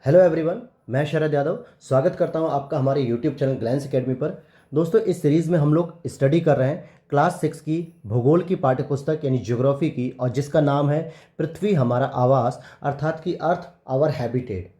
Hello everyone, मैं शरद यादव स्वागत करता हूं आपका हमारे यूट्यूब चैनल ग्लैंस एकेडमी पर। दोस्तों, इस सीरीज़ में हम लोग स्टडी कर रहे हैं क्लास 6 की भूगोल की पाठ्यपुस्तक यानी ज्योग्राफी की, और जिसका नाम है पृथ्वी हमारा आवास, अर्थात कि अर्थ आवर हैबिटेट।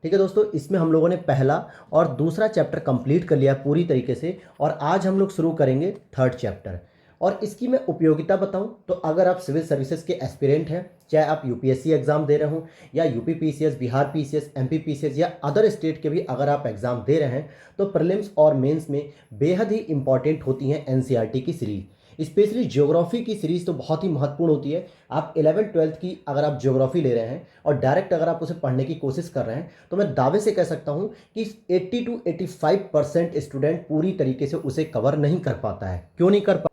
ठीक है दोस्तों, इसमें हम लोगों ने पहला और दूसरा चैप्टर कंप्लीट कर लिया पूरी तरीके से, और आज हम लोग शुरू करेंगे थर्ड चैप्टर। और इसकी मैं उपयोगिता बताऊं तो अगर आप सिविल सर्विसेज के एस्पिरेंट हैं, चाहे आप यूपीएससी एग्जाम दे रहे हो या UP PCS, Bihar PCS, MP PCS या अदर स्टेट के भी अगर आप एग्जाम दे रहे हैं, तो प्रीलिम्स और मेंस में बेहद ही इंपॉर्टेंट होती हैं एनसीईआरटी की सीरीज। स्पेशली ज्योग्राफी की सीरीज तो बहुत ही महत्वपूर्ण होती है। आप 11th-12th की अगर आप ज्योग्राफी ले रहे हैं और डायरेक्ट अगर आप उसे पढ़ने की कोशिश कर रहे हैं, तो मैं दावे से कह सकता हूं कि 80 to 85% स्टूडेंट पूरी तरीके से उसे कवर नहीं कर पाता है। क्यों नहीं कर पाता?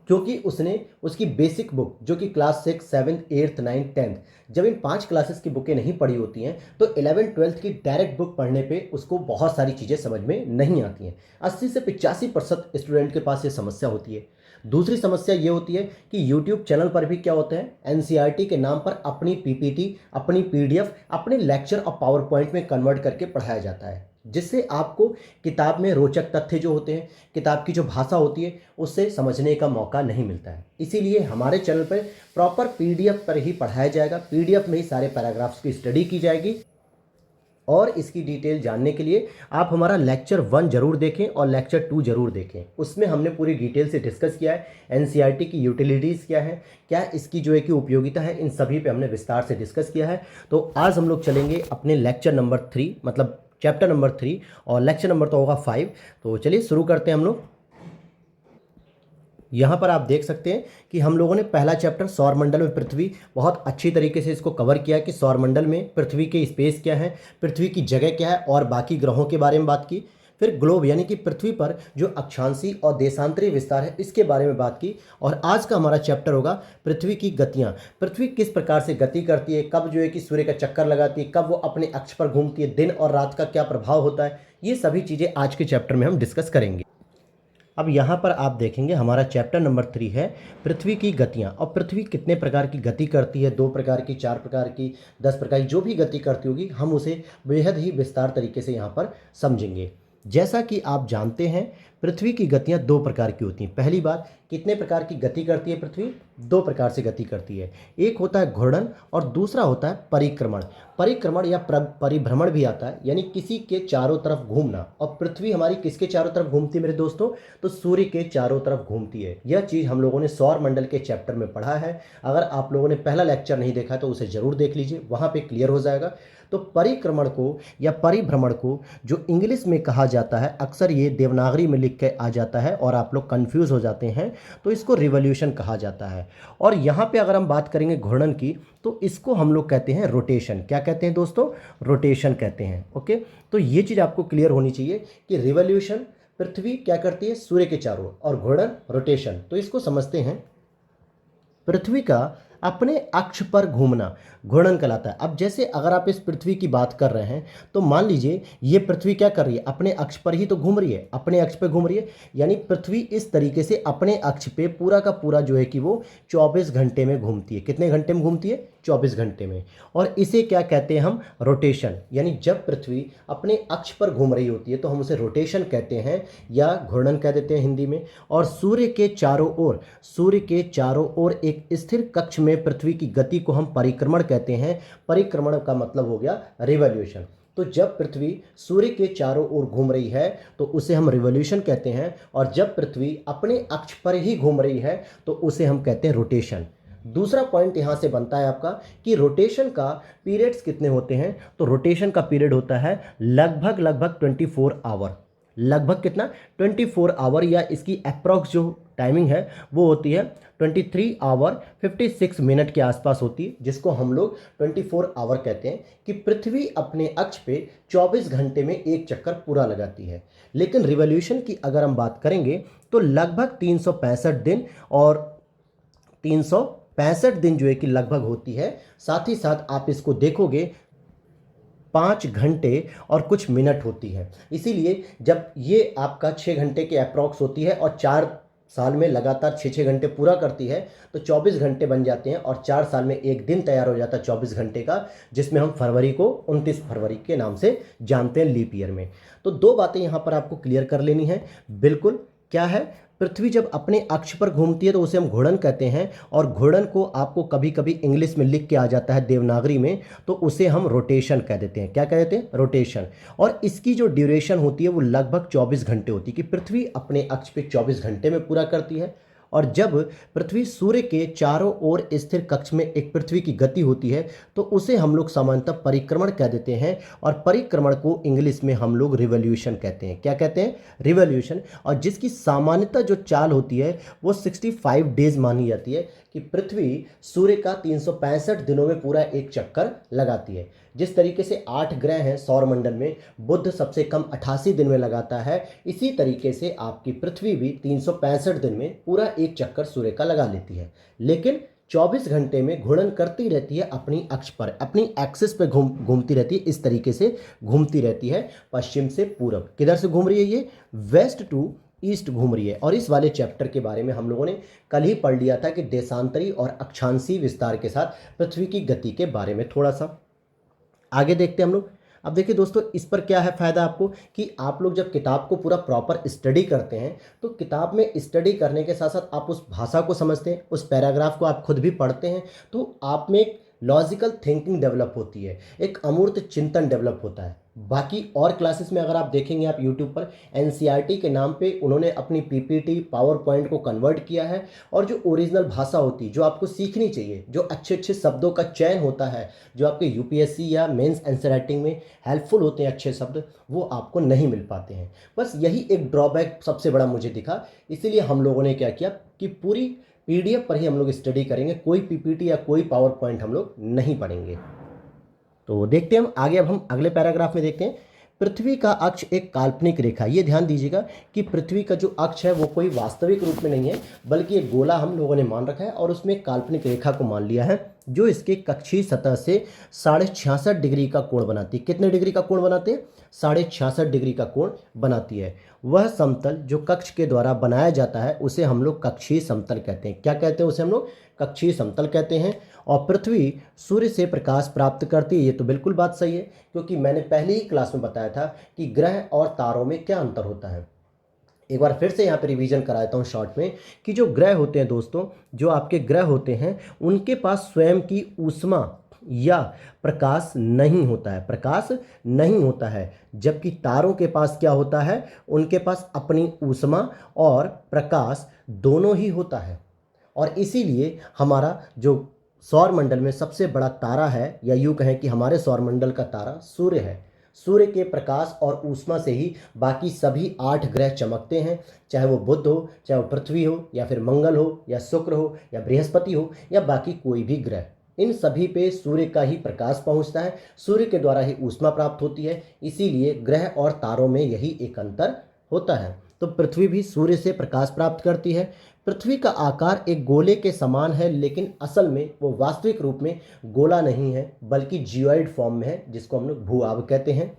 क्योंकि उसने उसकी बेसिक बुक जो कि क्लास 6, 7, 8, 9, 10, जब इन 5 क्लासेस की बुकें नहीं पढ़ी होती हैं, तो 11th-12th की डायरेक्ट बुक पढ़ने पे उसको बहुत सारी चीज़ें समझ में नहीं आती हैं। 80 से 85% स्टूडेंट के पास ये समस्या होती है। दूसरी समस्या ये होती है कि यूट्यूब चैनल पर भी क्या होता है, एनसीईआरटी के नाम पर अपनी पीपीटी, अपनी पीडीएफ, अपने लेक्चर और पावर पॉइंट में कन्वर्ट करके पढ़ाया जाता है, जिससे आपको किताब में रोचक तथ्य जो होते हैं, किताब की जो भाषा होती है, उससे समझने का मौका नहीं मिलता है। इसीलिए हमारे चैनल पर प्रॉपर पीडीएफ पर ही पढ़ाया जाएगा, पीडीएफ में ही सारे पैराग्राफ्स की स्टडी की जाएगी। और इसकी डिटेल जानने के लिए आप हमारा लेक्चर 1 जरूर देखें और लेक्चर 2 जरूर देखें। उसमें हमने पूरी डिटेल से डिस्कस किया है एनसीईआरटी की यूटिलिटीज़ क्या है, क्या इसकी जो है कि उपयोगिता है, इन सभी पे हमने विस्तार से डिस्कस किया है। तो आज हम लोग चलेंगे अपने लेक्चर नंबर 3, मतलब चैप्टर नंबर 3, और लेक्चर नंबर तो होगा 5। तो चलिए शुरू करते हैं हम लोग। यहाँ पर आप देख सकते हैं कि हम लोगों ने पहला चैप्टर सौरमंडल में पृथ्वी बहुत अच्छी तरीके से इसको कवर किया कि सौरमंडल में पृथ्वी के स्पेस क्या है, पृथ्वी की जगह क्या है, और बाकी ग्रहों के बारे में बात की। फिर ग्लोब यानी कि पृथ्वी पर जो अक्षांशी और देशांतरी विस्तार है, इसके बारे में बात की। और आज का हमारा चैप्टर होगा पृथ्वी की गतियाँ। पृथ्वी किस प्रकार से गति करती है, कब जो है कि सूर्य का चक्कर लगाती है, कब वो अपने अक्ष पर घूमती है, दिन और रात का क्या प्रभाव होता है, ये सभी चीज़ें आज के चैप्टर में हम डिस्कस करेंगे। अब यहाँ पर आप देखेंगे हमारा चैप्टर नंबर 3 है पृथ्वी की गतियाँ। और पृथ्वी कितने प्रकार की गति करती है, 2 प्रकार की, 4 प्रकार की, 10 प्रकार की, जो भी गति करती होगी हम उसे बेहद ही विस्तार तरीके से यहाँ पर समझेंगे। जैसा कि आप जानते हैं, पृथ्वी की गतियाँ 2 प्रकार की होती हैं। पहली बात, कितने प्रकार की गति करती है पृथ्वी? 2 प्रकार से गति करती है। एक होता है घूर्णन और दूसरा होता है परिक्रमण। परिक्रमण या परिभ्रमण भी आता है, यानी किसी के चारों तरफ घूमना। और पृथ्वी हमारी किसके चारों तरफ घूमती है मेरे दोस्तों? तो सूर्य के चारों तरफ घूमती है। यह चीज़ हम लोगों ने सौर मंडल के चैप्टर में पढ़ा है। अगर आप लोगों ने पहला लेक्चर नहीं देखा तो उसे ज़रूर देख लीजिए, वहाँ पर क्लियर हो जाएगा। तो परिक्रमण को या परिभ्रमण को जो इंग्लिश में कहा जाता है, अक्सर ये देवनागरी में लिख के आ जाता है और आप लोग कंफ्यूज हो जाते हैं, तो इसको रिवॉल्यूशन कहा जाता है। और यहाँ पे अगर हम बात करेंगे घूर्णन की, तो इसको हम लोग कहते हैं रोटेशन। क्या कहते हैं दोस्तों? रोटेशन कहते हैं। ओके, तो ये चीज़ आपको क्लियर होनी चाहिए कि रिवॉल्यूशन पृथ्वी क्या करती है? सूर्य के चारों, और घूर्णन रोटेशन। तो इसको समझते हैं। पृथ्वी का अपने अक्ष पर घूमना घूर्णन कहलाता है। अब जैसे अगर आप इस पृथ्वी की बात कर रहे हैं, तो मान लीजिए ये पृथ्वी क्या कर रही है? अपने अक्ष पर ही तो घूम रही है, अपने अक्ष पे घूम रही है। यानी पृथ्वी इस तरीके से अपने अक्ष पे पूरा का पूरा जो है कि वो 24 घंटे में घूमती है। कितने घंटे में घूमती है? 24 घंटे में। और इसे क्या कहते हैं हम? रोटेशन। यानी जब पृथ्वी अपने अक्ष पर घूम रही होती है तो हम उसे रोटेशन कहते हैं, या घूर्णन कह देते हैं हिंदी में। और सूर्य के चारों ओर एक स्थिर कक्ष में पृथ्वी की गति को हम परिक्रमण कहते हैं। परिक्रमण का मतलब हो गया रिवॉल्यूशन। तो जब पृथ्वी सूर्य के चारों ओर घूम रही है तो उसे हम रिवॉल्यूशन कहते हैं, और जब पृथ्वी अपने अक्ष पर ही घूम रही है तो उसे हम कहते हैं रोटेशन। दूसरा पॉइंट यहां से बनता है आपका कि रोटेशन का पीरियड्स कितने होते हैं? तो रोटेशन का पीरियड होता है लगभग 24 आवर। लगभग कितना? 24 आवर, या इसकी अप्रॉक्स जो टाइमिंग है वो होती है 23 आवर 56 मिनट के आसपास होती है, जिसको हम लोग 24 आवर कहते हैं। कि पृथ्वी अपने अक्ष पे 24 घंटे में एक चक्कर पूरा लगाती है। लेकिन रिवॉल्यूशन की अगर हम बात करेंगे तो लगभग 365 दिन, और 365 दिन जो है कि लगभग होती है। साथ ही साथ आप इसको देखोगे 5 घंटे और कुछ मिनट होती है। इसीलिए जब ये आपका 6 घंटे के अप्रॉक्स होती है और 4 साल में लगातार 6-6 घंटे पूरा करती है तो 24 घंटे बन जाते हैं और 4 साल में एक दिन तैयार हो जाता है 24 घंटे का, जिसमें हम फरवरी को 29 फरवरी के नाम से जानते हैं लीप ईयर में। तो दो बातें यहाँ पर आपको क्लियर कर लेनी है। बिल्कुल, क्या है, पृथ्वी जब अपने अक्ष पर घूमती है तो उसे हम घूर्णन कहते हैं, और घूर्णन को आपको कभी कभी इंग्लिश में लिख के आ जाता है देवनागरी में, तो उसे हम रोटेशन कह देते हैं। क्या कह देते हैं? रोटेशन। और इसकी जो ड्यूरेशन होती है वो लगभग 24 घंटे होती है, कि पृथ्वी अपने अक्ष पे 24 घंटे में पूरा करती है। और जब पृथ्वी सूर्य के चारों ओर स्थिर कक्ष में एक पृथ्वी की गति होती है तो उसे हम लोग सामान्यतः परिक्रमण कह देते हैं, और परिक्रमण को इंग्लिश में हम लोग रिवॉल्यूशन कहते हैं। क्या कहते हैं? रिवॉल्यूशन। और जिसकी सामान्यतः जो चाल होती है वो 65 डेज मानी जाती है, कि पृथ्वी सूर्य का 365 दिनों में पूरा एक चक्कर लगाती है। जिस तरीके से 8 ग्रह हैं सौरमंडल में, बुध सबसे कम 88 दिन में लगाता है, इसी तरीके से आपकी पृथ्वी भी 365 दिन में पूरा एक चक्कर सूर्य का लगा लेती है, लेकिन 24 घंटे में घूर्णन करती रहती है अपनी अक्ष पर, अपनी एक्सिस पे घूमती रहती है। इस तरीके से घूमती रहती है पश्चिम से पूरब। किधर से घूम रही है ये? वेस्ट टू ईस्ट घूम रही है। और इस वाले चैप्टर के बारे में हम लोगों ने कल ही पढ़ लिया था, कि देशांतरी और अक्षांशीय विस्तार के साथ पृथ्वी की गति के बारे में। थोड़ा सा आगे देखते हैं हम लोग। अब देखिए दोस्तों, इस पर क्या है फ़ायदा आपको, कि आप लोग जब किताब को पूरा प्रॉपर स्टडी करते हैं तो किताब में स्टडी करने के साथ साथ आप उस भाषा को समझते हैं, उस पैराग्राफ को आप खुद भी पढ़ते हैं, तो आप में एक लॉजिकल थिंकिंग डेवलप होती है, एक अमूर्त चिंतन डेवलप होता है। बाकी और क्लासेस में अगर आप देखेंगे, आप यूट्यूब पर एनसीईआरटी के नाम पे उन्होंने अपनी पीपीटी पावर पॉइंट को कन्वर्ट किया है, और जो ओरिजिनल भाषा होती है जो आपको सीखनी चाहिए, जो अच्छे अच्छे शब्दों का चयन होता है, जो आपके यूपीएससी या मेंस आंसर राइटिंग में हेल्पफुल होते हैं अच्छे शब्द, वो आपको नहीं मिल पाते हैं। बस यही एक ड्रॉबैक सबसे बड़ा मुझे दिखा, इसीलिए हम लोगों ने क्या किया कि पूरी पीडीएफ पर ही हम लोग स्टडी करेंगे, कोई पीपीटी या कोई पावर पॉइंट हम लोग नहीं पढ़ेंगे। तो देखते हैं हम आगे। अब हम अगले पैराग्राफ में देखते हैं, पृथ्वी का अक्ष एक काल्पनिक रेखा। ये ध्यान दीजिएगा कि पृथ्वी का जो अक्ष है वो कोई वास्तविक रूप में नहीं है, बल्कि एक गोला हम लोगों ने मान रखा है और उसमें एक काल्पनिक रेखा को मान लिया है, जो इसके कक्षीय सतह से 66.5 डिग्री का कोण बनाती है। कितने डिग्री का कोण बनाते हैं? 66.5 डिग्री का कोण बनाती है। वह समतल जो कक्ष के द्वारा बनाया जाता है उसे हम लोग कक्षीय समतल कहते हैं। क्या कहते हैं? उसे हम लोग कक्षीय समतल कहते हैं। और पृथ्वी सूर्य से प्रकाश प्राप्त करती है, ये तो बिल्कुल बात सही है, क्योंकि मैंने पहले ही क्लास में बताया था कि ग्रह और तारों में क्या अंतर होता है। एक बार फिर से यहाँ पे रिवीजन करा देता हूँ शॉर्ट में, कि जो ग्रह होते हैं दोस्तों, जो आपके ग्रह होते हैं, उनके पास स्वयं की ऊष्मा या प्रकाश नहीं होता है, प्रकाश नहीं होता है। जबकि तारों के पास क्या होता है? उनके पास अपनी ऊष्मा और प्रकाश दोनों ही होता है। और इसीलिए हमारा जो सौरमंडल में सबसे बड़ा तारा है, या यूँ कहें कि हमारे सौरमंडल का तारा सूर्य है। सूर्य के प्रकाश और ऊष्मा से ही बाकी सभी 8 ग्रह चमकते हैं, चाहे वो बुध हो, चाहे वो पृथ्वी हो, या फिर मंगल हो, या शुक्र हो, या बृहस्पति हो, या बाकी कोई भी ग्रह। इन सभी पे सूर्य का ही प्रकाश पहुंचता है, सूर्य के द्वारा ही ऊष्मा प्राप्त होती है। इसीलिए ग्रह और तारों में यही एक अंतर होता है। तो पृथ्वी भी सूर्य से प्रकाश प्राप्त करती है। पृथ्वी का आकार एक गोले के समान है, लेकिन असल में वो वास्तविक रूप में गोला नहीं है, बल्कि जियोइड फॉर्म में है, जिसको हम लोग भूआब कहते हैं।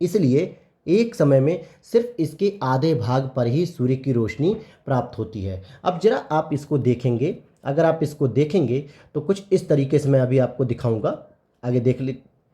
इसलिए एक समय में सिर्फ इसके आधे भाग पर ही सूर्य की रोशनी प्राप्त होती है। अब जरा आप इसको देखेंगे, अगर आप इसको देखेंगे तो कुछ इस तरीके से मैं अभी आपको दिखाऊंगा। आगे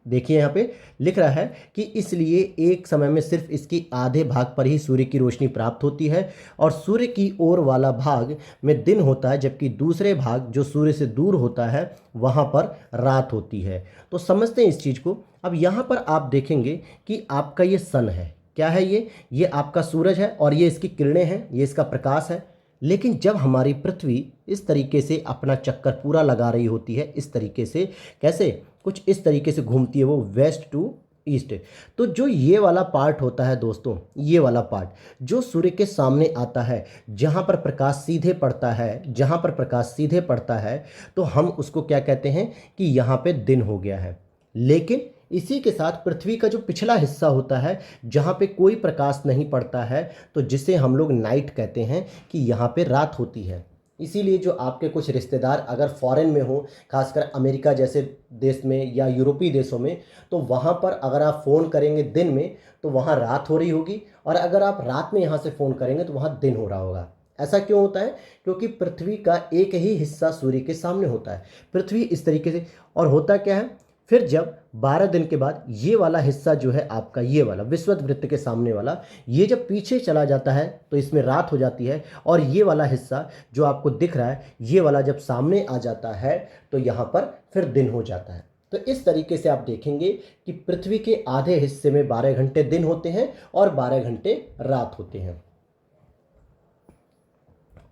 देखिए यहाँ पे लिख रहा है कि इसलिए एक समय में सिर्फ इसकी आधे भाग पर ही सूर्य की रोशनी प्राप्त होती है, और सूर्य की ओर वाला भाग में दिन होता है, जबकि दूसरे भाग जो सूर्य से दूर होता है वहाँ पर रात होती है। तो समझते हैं इस चीज़ को। अब यहाँ पर आप देखेंगे कि आपका ये सन है। क्या है ये आपका सूरज है, और ये इसकी किरणें हैं, ये इसका प्रकाश है। लेकिन जब हमारी पृथ्वी इस तरीके से अपना चक्कर पूरा लगा रही होती है, इस तरीके से, कैसे, कुछ इस तरीके से घूमती है वो वेस्ट टू ईस्ट, तो जो ये वाला पार्ट होता है दोस्तों, ये वाला पार्ट जो सूर्य के सामने आता है, जहाँ पर प्रकाश सीधे पड़ता है, जहाँ पर प्रकाश सीधे पड़ता है, तो हम उसको क्या कहते हैं कि यहाँ पे दिन हो गया है। लेकिन इसी के साथ पृथ्वी का जो पिछला हिस्सा होता है, जहाँ पे कोई प्रकाश नहीं पड़ता है, तो जिसे हम लोग नाइट कहते हैं, कि यहाँ पे रात होती है। इसीलिए जो आपके कुछ रिश्तेदार अगर फॉरेन में हो, खासकर अमेरिका जैसे देश में या यूरोपीय देशों में, तो वहाँ पर अगर आप फ़ोन करेंगे दिन में तो वहाँ रात हो रही होगी, और अगर आप रात में यहाँ से फ़ोन करेंगे तो वहाँ दिन हो रहा होगा। ऐसा क्यों होता है? क्योंकि पृथ्वी का एक ही हिस्सा सूर्य के सामने होता है। पृथ्वी इस तरीके से, और होता क्या है, फिर जब 12 दिन के बाद ये वाला हिस्सा जो है आपका, ये वाला विषुवत वृत्त के सामने वाला, ये जब पीछे चला जाता है तो इसमें रात हो जाती है, और ये वाला हिस्सा जो आपको दिख रहा है, ये वाला जब सामने आ जाता है तो यहाँ पर फिर दिन हो जाता है। तो इस तरीके से आप देखेंगे कि पृथ्वी के आधे हिस्से में 12 घंटे दिन होते हैं और 12 घंटे रात होते हैं।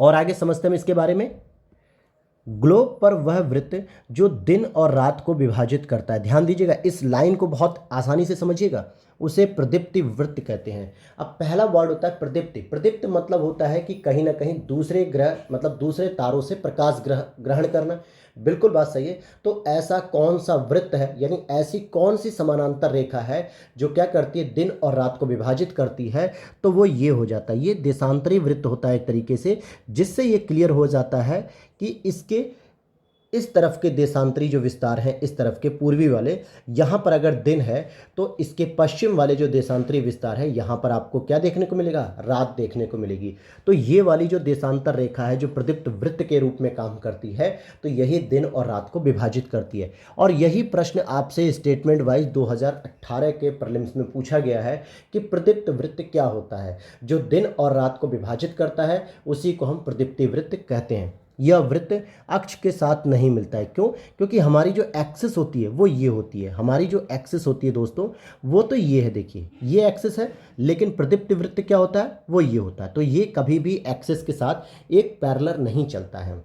और आगे समझते हैं इसके बारे में। ग्लोब पर वह वृत्त जो दिन और रात को विभाजित करता है, ध्यान दीजिएगा, इस लाइन को बहुत आसानी से समझिएगा, उसे प्रदीप्ति वृत्त कहते हैं। अब पहला वर्ड होता है प्रदीप्ति। प्रदीप्त मतलब होता है कि कहीं ना कहीं दूसरे ग्रह, मतलब दूसरे तारों से प्रकाश ग्रहण करना। बिल्कुल बात सही है। तो ऐसा कौन सा वृत्त है, यानी ऐसी कौन सी समानांतर रेखा है जो क्या करती है, दिन और रात को विभाजित करती है, तो वो ये हो जाता है, ये देशांतरी वृत्त होता है एक तरीके से, जिससे ये क्लियर हो जाता है कि इसके इस तरफ के देशांतरी जो विस्तार हैं, इस तरफ के पूर्वी वाले, यहाँ पर अगर दिन है तो इसके पश्चिम वाले जो देशांतरी विस्तार है, यहाँ पर आपको क्या देखने को मिलेगा, रात देखने को मिलेगी। तो ये वाली जो देशांतर रेखा है जो प्रदीप्त वृत्त के रूप में काम करती है, तो यही दिन और रात को विभाजित करती है। और यही प्रश्न आपसे स्टेटमेंट वाइज 2018 के प्रीलिम्स में पूछा गया है कि प्रदीप्त वृत्त क्या होता है। जो दिन और रात को विभाजित करता है उसी को हम प्रदीप्ति वृत्त कहते हैं। यह वृत्त अक्ष के साथ नहीं मिलता है। क्यों? क्योंकि हमारी जो एक्सिस होती है वो ये होती है, हमारी जो एक्सिस होती है दोस्तों वो तो ये है, देखिए ये एक्सिस है, लेकिन प्रदीप्त वृत्त क्या होता है, वो ये होता है। तो ये कभी भी एक्सिस के साथ एक पैरेलल नहीं चलता है।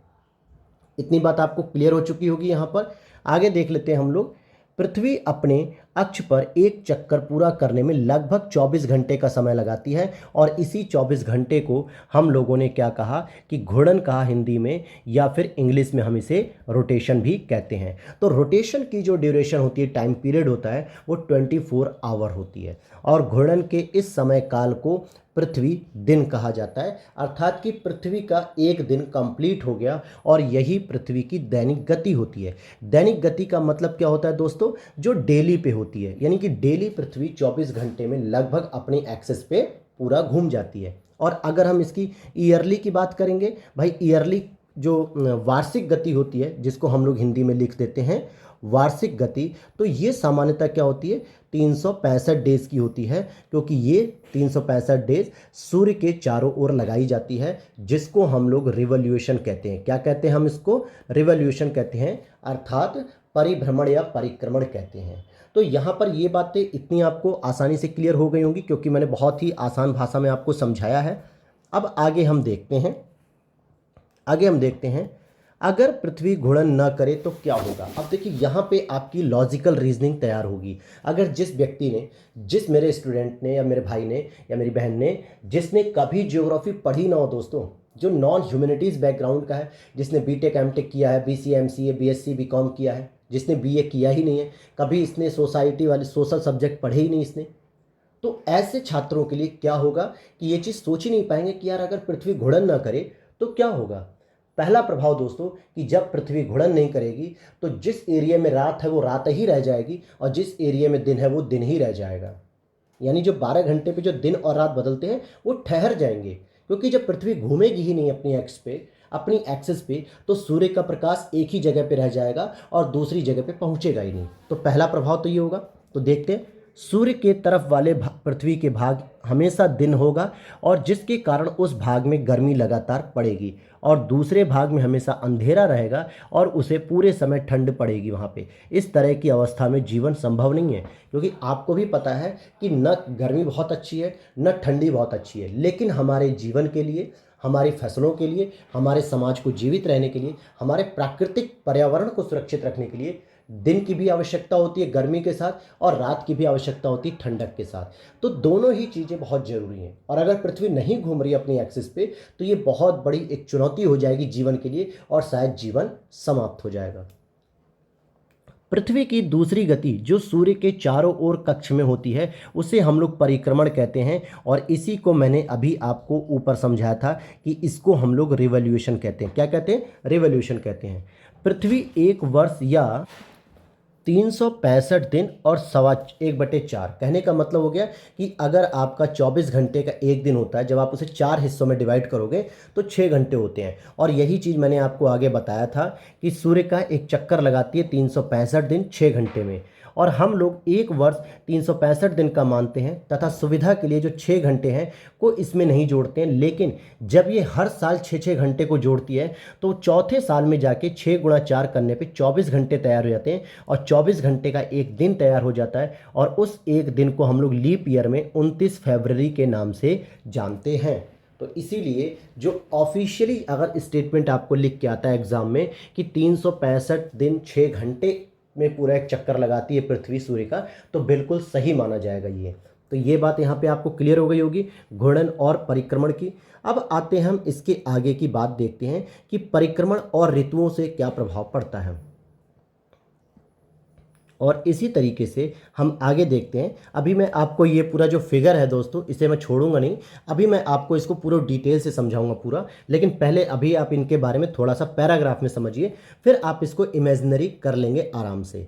इतनी बात आपको क्लियर हो चुकी होगी। यहाँ पर आगे देख लेते हैं हम लोग। पृथ्वी अपने अक्ष पर एक चक्कर पूरा करने में लगभग 24 घंटे का समय लगाती है, और इसी 24 घंटे को हम लोगों ने क्या कहा कि घूर्णन कहा हिंदी में, या फिर इंग्लिश में हम इसे रोटेशन भी कहते हैं। तो रोटेशन की जो ड्यूरेशन होती है, टाइम पीरियड होता है, वो 24 आवर होती है, और घूर्णन के इस समय काल को पृथ्वी दिन कहा जाता है। अर्थात कि पृथ्वी का एक दिन कंप्लीट हो गया, और यही पृथ्वी की दैनिक गति होती है। दैनिक गति का मतलब क्या होता है दोस्तों, जो डेली पे होती है, यानी कि डेली पृथ्वी 24 घंटे में लगभग अपनी एक्सिस पे पूरा घूम जाती है। और अगर हम इसकी ईयरली की बात करेंगे, भाई ईयरली जो वार्षिक गति होती है, जिसको हम लोग हिंदी में लिख देते हैं वार्षिक गति, तो ये सामान्यतः क्या होती है, 365 डेज की होती है, क्योंकि ये 365 डेज सूर्य के चारों ओर लगाई जाती है, जिसको हम लोग रिवॉल्यूशन कहते हैं। क्या कहते हैं हम इसको? रिवॉल्यूशन कहते हैं, अर्थात परिभ्रमण या परिक्रमण कहते हैं। तो यहाँ पर ये बातें इतनी आपको आसानी से क्लियर हो गई होंगी, क्योंकि मैंने बहुत ही आसान भाषा में आपको समझाया है। अब आगे हम देखते हैं, अगर पृथ्वी घूर्णन न करे तो क्या होगा। अब देखिए यहाँ पे आपकी लॉजिकल रीजनिंग तैयार होगी। अगर जिस व्यक्ति ने, जिस मेरे स्टूडेंट ने या मेरे भाई ने या मेरी बहन ने, जिसने कभी ज्योग्राफी पढ़ी ना हो दोस्तों, जो नॉन ह्यूमैनिटीज़ बैकग्राउंड का है, जिसने बीटेक एमटेक किया है, बीसीए एमसीए बीएससी बीकॉम किया है, जिसने बीए किया ही नहीं है, कभी इसने सोसाइटी वाले सोशल सब्जेक्ट पढ़े ही नहीं इसने, तो ऐसे छात्रों के लिए क्या होगा कि ये चीज़ सोच ही नहीं पाएंगे कि यार अगर पृथ्वी घूर्णन ना करे तो क्या होगा। पहला प्रभाव दोस्तों कि जब पृथ्वी घूर्णन नहीं करेगी तो जिस एरिया में रात है वो रात ही रह जाएगी, और जिस एरिया में दिन है वो दिन ही रह जाएगा। यानी जो 12 घंटे पे जो दिन और रात बदलते हैं वो ठहर जाएंगे, क्योंकि जब पृथ्वी घूमेगी ही नहीं अपनी एक्सिस पे, तो सूर्य का प्रकाश एक ही जगह पे रह जाएगा और दूसरी जगह पे पहुंचेगा ही नहीं। तो पहला प्रभाव तो ये होगा। तो देखते हैं, सूर्य के तरफ वाले पृथ्वी के भाग हमेशा दिन होगा, और जिसके कारण उस भाग में गर्मी लगातार पड़ेगी, और दूसरे भाग में हमेशा अंधेरा रहेगा और उसे पूरे समय ठंड पड़ेगी वहाँ पे। इस तरह की अवस्था में जीवन संभव नहीं है, क्योंकि आपको भी पता है कि न गर्मी बहुत अच्छी है न ठंडी बहुत अच्छी है, लेकिन हमारे जीवन के लिए, हमारी फसलों के लिए, हमारे समाज को जीवित रहने के लिए, हमारे प्राकृतिक पर्यावरण को सुरक्षित रखने के लिए दिन की भी आवश्यकता होती है गर्मी के साथ, और रात की भी आवश्यकता होती है ठंडक के साथ। तो दोनों ही चीज़ें बहुत ज़रूरी हैं, और अगर पृथ्वी नहीं घूम रही अपनी एक्सिस पे तो ये बहुत बड़ी एक चुनौती हो जाएगी जीवन के लिए, और शायद जीवन समाप्त हो जाएगा। पृथ्वी की दूसरी गति जो सूर्य के चारों ओर कक्ष में होती है उसे हम लोग परिक्रमण कहते हैं, और इसी को मैंने अभी आपको ऊपर समझाया था कि इसको हम लोग रिवॉल्यूशन कहते हैं। क्या कहते हैं? रिवॉल्यूशन कहते हैं। पृथ्वी एक वर्ष या 365 दिन और सवा 1/4। कहने का मतलब हो गया कि अगर आपका 24 घंटे का एक दिन होता है, जब आप उसे 4 हिस्सों में डिवाइड करोगे तो 6 घंटे होते हैं। और यही चीज़ मैंने आपको आगे बताया था कि सूर्य का एक चक्कर लगाती है 365 दिन 6 घंटे में, और हम लोग एक वर्ष 365 दिन का मानते हैं तथा सुविधा के लिए जो 6 घंटे हैं को इसमें नहीं जोड़ते हैं। लेकिन जब ये हर साल 6-6 घंटे को जोड़ती है तो चौथे साल में जाके 6 गुणा 4 करने पे 24 घंटे तैयार हो जाते हैं, और 24 घंटे का एक दिन तैयार हो जाता है, और उस एक दिन को हम लोग लीप ईयर में 29 फरवरी के नाम से जानते हैं। तो इसीलिए जो ऑफिशियली अगर स्टेटमेंट आपको लिख के आता है एग्जाम में कि 365 दिन 6 घंटे में पूरा एक चक्कर लगाती है पृथ्वी सूर्य का, तो बिल्कुल सही माना जाएगा ये। तो ये बात यहाँ पे आपको क्लियर हो गई होगी घूर्णन और परिक्रमण की। अब आते हैं हम इसके आगे की बात देखते हैं कि परिक्रमण और ऋतुओं से क्या प्रभाव पड़ता है, और इसी तरीके से हम आगे देखते हैं। अभी मैं आपको ये पूरा जो फिगर है दोस्तों, इसे मैं छोड़ूंगा नहीं, अभी मैं आपको इसको पूरा डिटेल से समझाऊंगा पूरा। लेकिन पहले अभी आप इनके बारे में थोड़ा सा पैराग्राफ में समझिए, फिर आप इसको इमेजिनरी कर लेंगे आराम से।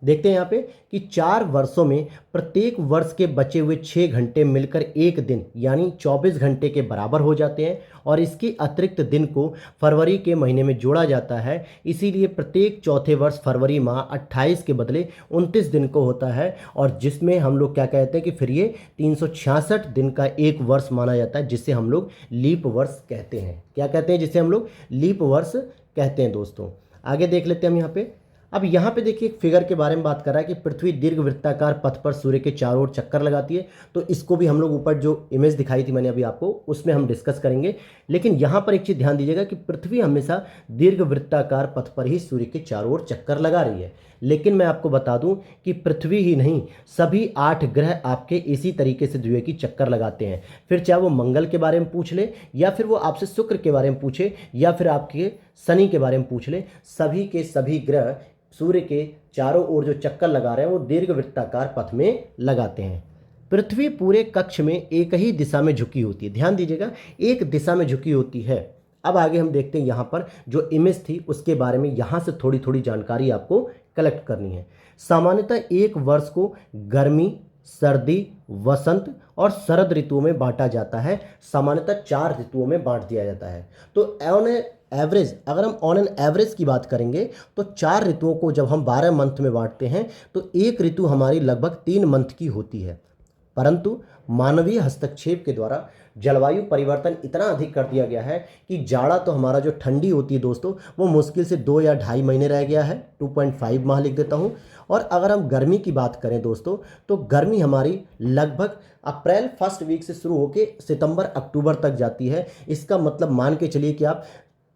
देखते हैं यहाँ पे कि 4 वर्षों में प्रत्येक वर्ष के बचे हुए 6 घंटे मिलकर एक दिन यानी 24 घंटे के बराबर हो जाते हैं, और इसके अतिरिक्त दिन को फरवरी के महीने में जोड़ा जाता है। इसीलिए प्रत्येक चौथे वर्ष फरवरी माह 28 के बदले 29 दिन को होता है, और जिसमें हम लोग क्या कहते हैं कि फिर ये 366 दिन का एक वर्ष माना जाता है, जिसे हम लोग लीप वर्ष कहते हैं। क्या कहते हैं? जिसे हम लोग लीप वर्ष कहते हैं दोस्तों। आगे देख लेते हैं हम यहाँ पे। अब यहाँ पे देखिए एक फिगर के बारे में बात कर रहा है कि पृथ्वी दीर्घवृत्ताकार पथ पर सूर्य के चारों ओर चक्कर लगाती है। तो इसको भी हम लोग ऊपर जो इमेज दिखाई थी मैंने अभी आपको, उसमें हम डिस्कस करेंगे। लेकिन यहाँ पर एक चीज़ ध्यान दीजिएगा कि पृथ्वी हमेशा दीर्घवृत्ताकार पथ पर ही सूर्य के चारों ओर चक्कर लगा रही है। लेकिन मैं आपको बता दूं कि पृथ्वी ही नहीं, सभी 8 ग्रह आपके इसी तरीके से जो है कि चक्कर लगाते हैं। फिर चाहे वो मंगल के बारे में पूछ ले, या फिर वो आपसे शुक्र के बारे में पूछे, या फिर आपके शनि के बारे में पूछ ले, सभी के सभी ग्रह सूर्य के चारों ओर जो चक्कर लगा रहे हैं वो दीर्घवृत्ताकार पथ में लगाते हैं। पृथ्वी पूरे कक्ष में एक ही दिशा में झुकी होती है। ध्यान दीजिएगा, एक दिशा में झुकी होती है। अब आगे हम देखते हैं यहाँ पर जो इमेज थी उसके बारे में, यहाँ से थोड़ी थोड़ी जानकारी आपको कलेक्ट करनी है। सामान्यतः एक वर्ष को गर्मी, सर्दी, वसंत और शरद ऋतुओं में बांटा जाता है। सामान्यतः 4 ऋतुओं में बांट दिया जाता है। तो ऑन एवरेज, अगर हम ऑन एन एवरेज की बात करेंगे तो 4 ऋतुओं को जब हम 12 मंथ में बांटते हैं तो एक ऋतु हमारी लगभग 3 मंथ की होती है। परंतु मानवीय हस्तक्षेप के द्वारा जलवायु परिवर्तन इतना अधिक कर दिया गया है कि जाड़ा तो हमारा जो ठंडी होती है दोस्तों, वो मुश्किल से 2 या 2.5 महीने रह गया है, 2.5 माह लिख देता हूँ। और अगर हम गर्मी की बात करें दोस्तों, तो गर्मी हमारी लगभग अप्रैल फर्स्ट वीक से शुरू होकर सितंबर अक्टूबर तक जाती है। इसका मतलब मान के चलिए कि आप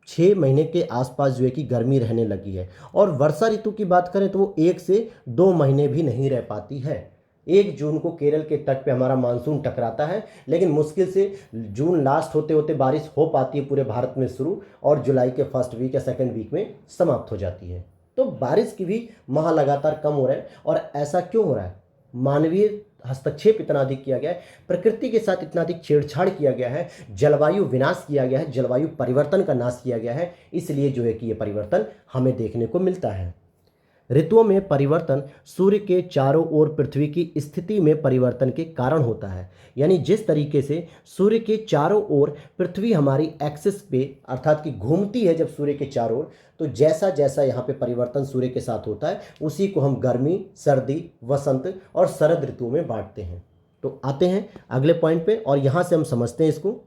6 महीने के आसपास जो है कि गर्मी रहने लगी है। और वर्षा ऋतु की बात करें तो वो 1 से 2 महीने भी नहीं रह पाती है। 1 जून को केरल के तट पे हमारा मानसून टकराता है, लेकिन मुश्किल से जून लास्ट होते होते बारिश हो पाती है पूरे भारत में शुरू, और जुलाई के फर्स्ट वीक या सेकंड वीक में समाप्त हो जाती है। तो बारिश की भी माह लगातार कम हो रहा है। और ऐसा क्यों हो रहा है? मानवीय हस्तक्षेप इतना अधिक किया गया है, प्रकृति के साथ इतना अधिक छेड़छाड़ किया गया है, जलवायु विनाश किया गया है, जलवायु परिवर्तन का नाश किया गया है। इसलिए जो है कि ये परिवर्तन हमें देखने को मिलता है। ऋतुओं में परिवर्तन सूर्य के चारों ओर पृथ्वी की स्थिति में परिवर्तन के कारण होता है। यानी जिस तरीके से सूर्य के चारों ओर पृथ्वी हमारी एक्सिस पे अर्थात कि घूमती है जब सूर्य के चारों ओर, तो जैसा जैसा यहाँ पे परिवर्तन सूर्य के साथ होता है उसी को हम गर्मी, सर्दी, वसंत और शरद ऋतुओं में बांटते हैं। तो आते हैं अगले पॉइंट पे और यहाँ से हम समझते हैं इसको।